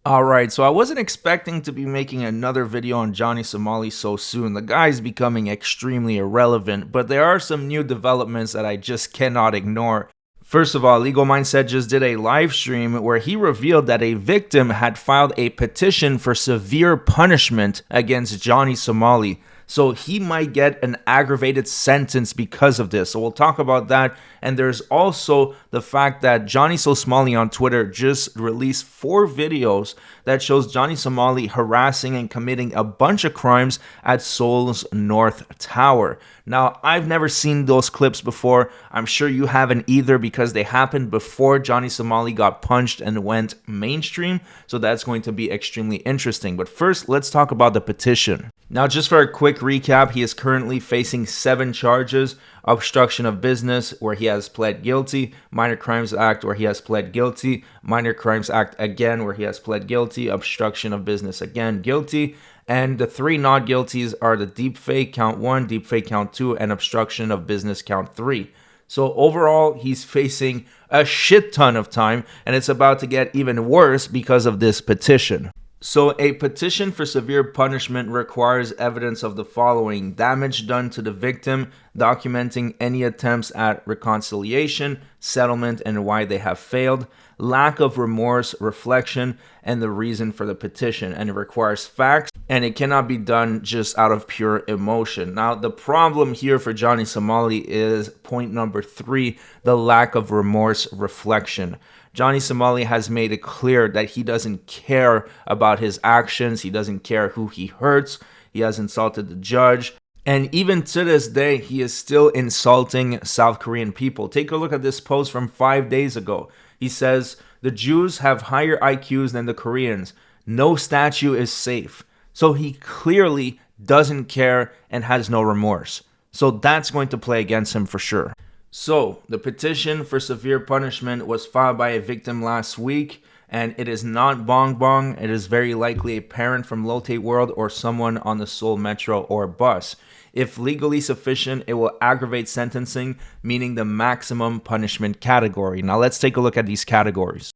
Alright, so I wasn't expecting to be making another video on Johnny Somali so soon. The guy's becoming extremely irrelevant, but there are some new developments that I just cannot ignore. First of all, Legal Mindset just did a live stream where he revealed that a victim had filed a petition for severe punishment against Johnny Somali. So he might get an aggravated sentence because of this. So we'll talk about that. And there's also the fact that Johnny Somali on Twitter just released 4 videos that shows Johnny Somali harassing and committing a bunch of crimes at Seoul's North Tower. Now, I've never seen those clips before. I'm sure you haven't either because they happened before Johnny Somali got punched and went mainstream. So that's going to be extremely interesting. But first, let's talk about the petition. Now, just for a quick recap, he is currently facing 7 charges: obstruction of business, where he has pled guilty; Minor Crimes Act, where he has pled guilty; Minor Crimes Act again, where he has pled guilty; obstruction of business again, guilty. And the 3 not guilties are the deepfake count 1, deepfake count 2, and obstruction of business count 3. So overall, he's facing a shit ton of time, and it's about to get even worse because of this petition. So a petition for severe punishment requires evidence of the following: damage done to the victim, documenting any attempts at reconciliation, settlement, and why they have failed, lack of remorse, reflection, and the reason for the petition. And it requires facts, and it cannot be done just out of pure emotion. Now, the problem here for Johnny Somali is point number 3, the lack of remorse, reflection. Johnny Somali has made it clear that he doesn't care about his actions. He doesn't care who he hurts. He has insulted the judge. And even to this day, he is still insulting South Korean people. Take a look at this post from 5 days ago. He says, "The Jews have higher IQs than the Koreans. No statue is safe." So he clearly doesn't care and has no remorse. So that's going to play against him for sure. So, the petition for severe punishment was filed by a victim last week, and it is not Bong Bong. It is very likely a parent from Lotte World or someone on the Seoul Metro or bus. If legally sufficient, it will aggravate sentencing, meaning the maximum punishment category. Now, let's take a look at these categories.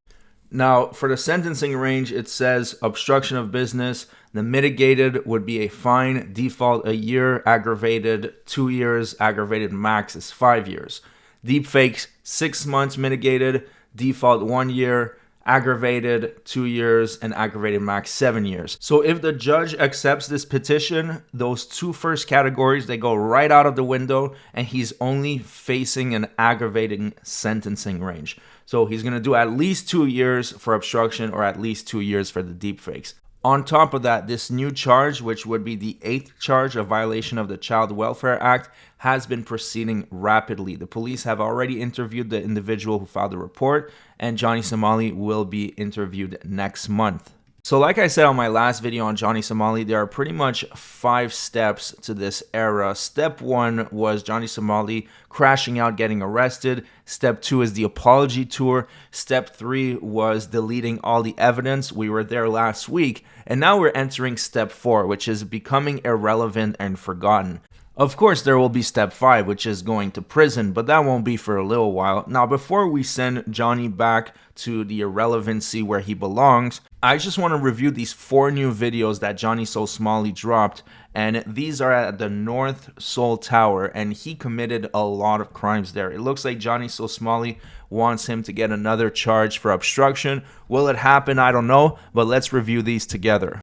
Now, for the sentencing range, it says obstruction of business. The mitigated would be a fine, default a year, aggravated 2 years, aggravated max is 5 years. Deepfakes, 6 months mitigated, default 1 year, aggravated 2 years, and aggravated max 7 years. So if the judge accepts this petition, those 2 first categories, they go right out of the window, and he's only facing an aggravating sentencing range. So he's going to do at least 2 years for obstruction or at least 2 years for the deepfakes. On top of that, this new charge, which would be the 8th charge of violation of the Child Welfare Act, has been proceeding rapidly. The police have already interviewed the individual who filed the report, and Johnny Somali will be interviewed next month. So like I said on my last video on Johnny Somali, there are pretty much 5 steps to this era. Step 1 was Johnny Somali crashing out, getting arrested. Step 2 is the apology tour. Step 3 was deleting all the evidence. We were there last week. And now we're entering step 4, which is becoming irrelevant and forgotten. Of course, there will be step 5, which is going to prison, but that won't be for a little while. Now, before we send Johnny back to the irrelevancy where he belongs, I just want to review these 4 new videos that Johnny Somali dropped, and these are at the North Seoul Tower, and he committed a lot of crimes there. It looks like Johnny Somali wants him to get another charge for obstruction. Will it happen? I don't know, but let's review these together.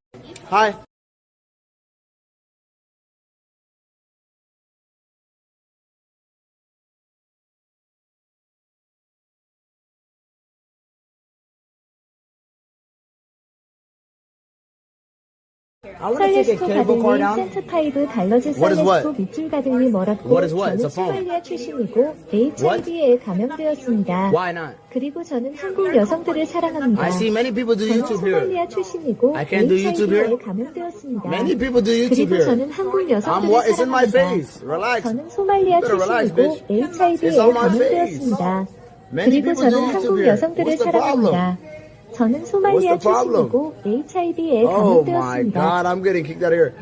Hi. 스타일리스트 가든님 센트5 달러즈 사이레스코 밑줄 가든님 뭐라고 저는 소말리아 출신이고 HIV에 감염되었습니다. 그리고 저는 한국 여성들을 사랑합니다. 저는 소말리아 출신이고 HIV에 감염되었습니다. 그리고 저는 한국 여성들을 사랑합니다. 저는 소말리아 출신이고 HIV에 감염되었습니다. 그리고 저는 한국 여성들을 사랑합니다. 저는 소말리아 출신이고 HIV에 감염되었습니다. Oh my God, I'm getting kicked out of here.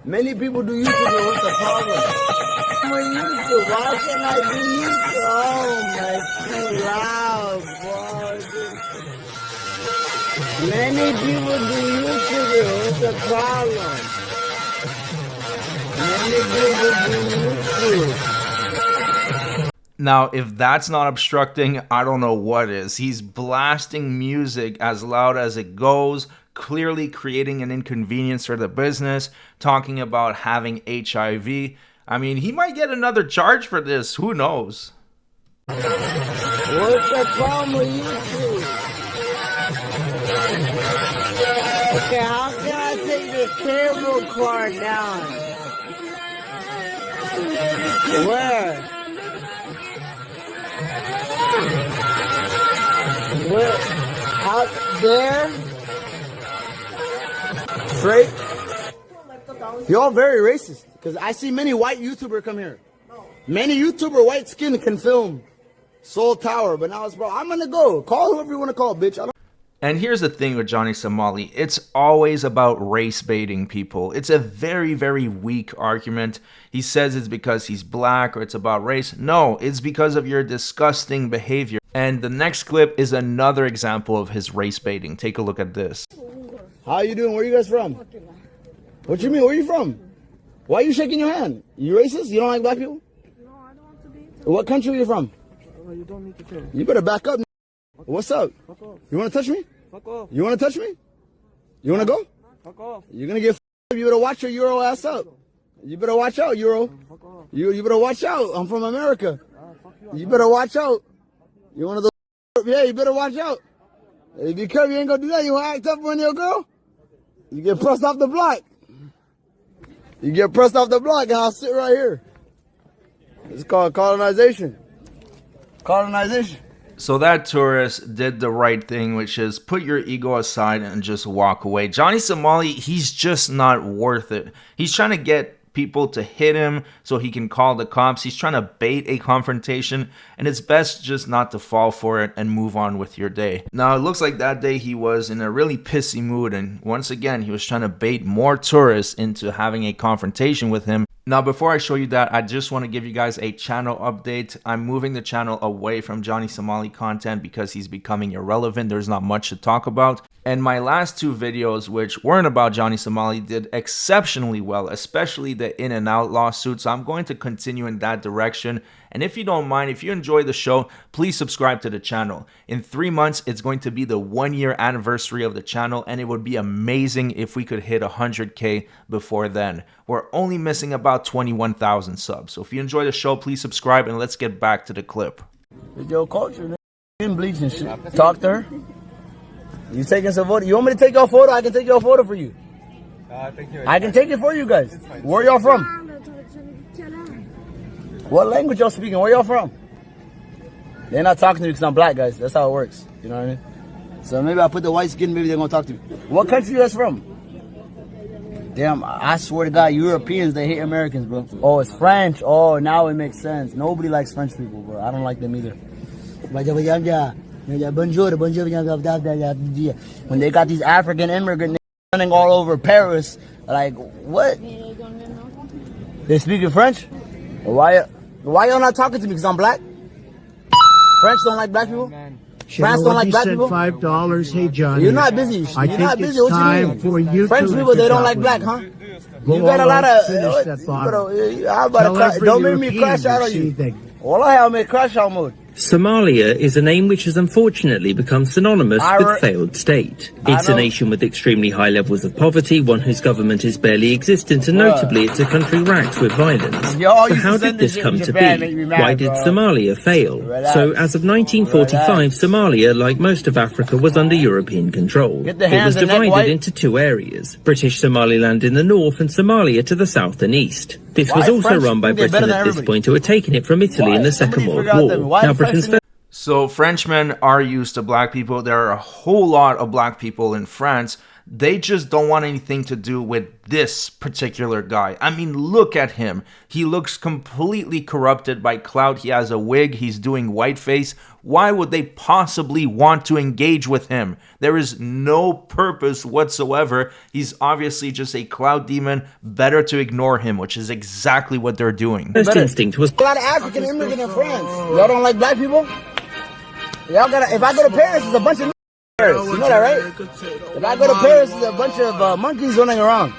Many people do YouTube. What's the problem? I'm on YouTube. Why can't I do YouTube? Oh my, too loud, boy. Many people do YouTube. What's the problem? Many people do YouTube. Now, if that's not obstructing, I don't know what is. He's blasting music as loud as it goes, clearly creating an inconvenience for the business, talking about having HIV. I mean, he might get another charge for this. Who knows? What's the problem with YouTube? Okay, how can I take the cable car down? Where? Where? Out there? Straight? Y'all very racist. Because I see many white YouTubers come here. Many YouTuber white skin can film Seoul Tower, but now it's bro. I'm gonna go. Call whoever you want to call, bitch. And here's the thing with Johnny Somali. It's always about race baiting people. It's a very, very weak argument. He says it's because he's black or it's about race. No, it's because of your disgusting behavior. And the next clip is another example of his race baiting. Take a look at this. How you doing? Where you guys from? What you mean? Where you from? Why are you shaking your hand? You racist? You don't like black people? No, I don't want to be. What country are you from? You don't need to tell. You better back up. What's up? Fuck off. You want to touch me? Fuck off. You want to touch me? You want to go? Fuck off. You're going to get f***ed. You better watch your Euro ass up. You better watch out, Euro. Fuck off. You better watch out. I'm from America. Fuck you. You better watch out. You want to go? Yeah, you better watch out. Hey, be careful. You ain't going to do that. You want to act up on your girl? You get pressed off the block. You get pressed off the block and I'll sit right here. It's called colonization. Colonization. So that tourist did the right thing, which is put your ego aside and just walk away. Johnny Somali, he's just not worth it. He's trying to get people to hit him so he can call the cops. He's trying to bait a confrontation, and it's best just not to fall for it and move on with your day. Now, it looks like that day he was in a really pissy mood, and once again, he was trying to bait more tourists into having a confrontation with him. Now, before I show you that, I just want to give you guys a channel update. I'm moving the channel away from Johnny Somali content because he's becoming irrelevant. There's not much to talk about. And my last two videos, which weren't about Johnny Somali, did exceptionally well, especially the In and Out lawsuit. So I'm going to continue in that direction. And if you don't mind, if you enjoy the show, please subscribe to the channel. In 3 months, it's going to be the 1-year anniversary of the channel, and it would be amazing if we could hit 100K before then. We're only missing about 21,000 subs. So if you enjoy the show, please subscribe, and let's get back to the clip. It's your culture, man. In bleach and shit. Talk to her. You taking some photo? You want me to take your photo? I can take your photo for you. I can take it for you guys. Where y'all from? What language y'all speaking? Where y'all from? They're not talking to me because I'm black, guys. That's how it works. You know what I mean? So maybe I put the white skin, maybe they're going to talk to me. What country you guys from? Damn, I swear to God, Europeans, they hate Americans, bro. Oh, it's French. Oh, now it makes sense. Nobody likes French people, bro. I don't like them either. When they got these African immigrants running all over Paris, like, what? They speaking French? Why y'all not talking to me? Because I'm black? French don't like black people? France don't like black people? $5. Hey, Johnny. You're not busy. You're not busy. What you mean? For you French people, they don't like black, huh? You got a lot of... Don't make me crash out on you. All I have is crash out mode. Somalia is a name which has unfortunately become synonymous with failed state. It's a nation with extremely high levels of poverty, one whose government is barely existent, and notably it's a country racked with violence. But how did this come to be? Why did Somalia fail? So as of 1945, Somalia, like most of Africa, was under European control. It was divided into two areas, British Somaliland in the north and Somalia to the south and east. This was also run by Britain at this point, who had taken it from Italy in the Second World War. Now Britain's So Frenchmen are used to black people. There are a whole lot of black people in France. They just don't want anything to do with this particular guy. I mean, look at him. He looks completely corrupted by clout. He has a wig. He's doing whiteface. Why would they possibly want to engage with him? There is no purpose whatsoever. He's obviously just a clout demon. Better to ignore him, which is exactly what they're doing. first instinct was A lot of African immigrants in France. Y'all don't like black people? Y'all gotta... If I go to Paris, there's a bunch of... Paris. You know that, right? If I go to Paris, there's a bunch of monkeys running around.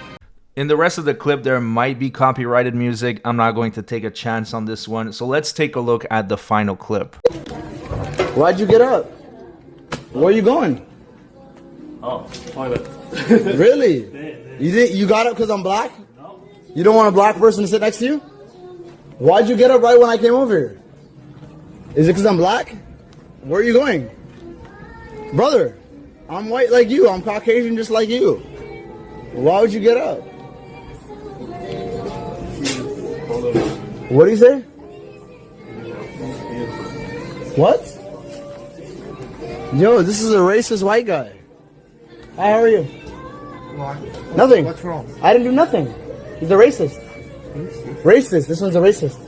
In the rest of the clip, there might be copyrighted music. I'm not going to take a chance on this one. So let's take a look at the final clip. Why'd you get up? Where are you going? Oh, toilet. Really? You got up because I'm black? No. You don't want a black person to sit next to you? Why'd you get up right when I came over here? Is it because I'm black? Where are you going? Brother, I'm white like you. I'm Caucasian just like you. Why would you get up? What do you say? What? Yo, this is a racist white guy. Hi, how are you? Nothing. What's wrong? I didn't do nothing. He's a racist. Racist. This one's a racist.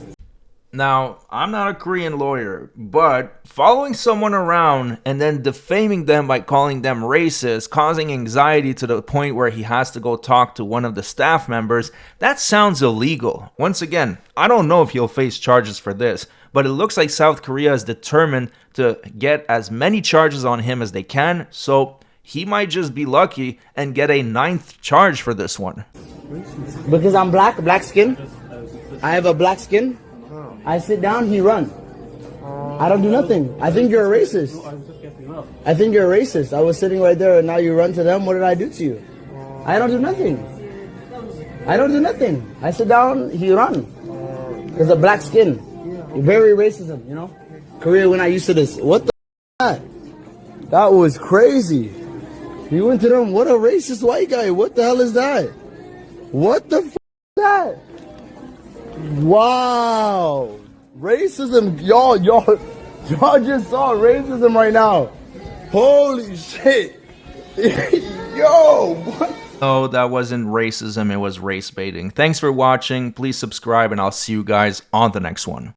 Now, I'm not a Korean lawyer, but following someone around and then defaming them by calling them racist, causing anxiety to the point where he has to go talk to one of the staff members, that sounds illegal. Once again, I don't know if he'll face charges for this, but it looks like South Korea is determined to get as many charges on him as they can, so he might just be lucky and get a 9th charge for this one. Because I'm black skin. I have a black skin. I sit down, he run. I don't do nothing. I think you're a racist. I think you're a racist. I was sitting right there and now you run to them. What did I do to you? I don't do nothing. I don't do nothing. I sit down, he run. There's a black skin. Very racism, you know? Korea, when I used to this. What the that? That was crazy. You went to them, what a racist white guy. What the hell is that? What the f is that? Wow. Racism, y'all just saw racism right now. Holy shit. Yo, what? No, that wasn't racism, it was race baiting. Thanks for watching, please subscribe, and I'll see you guys on the next one.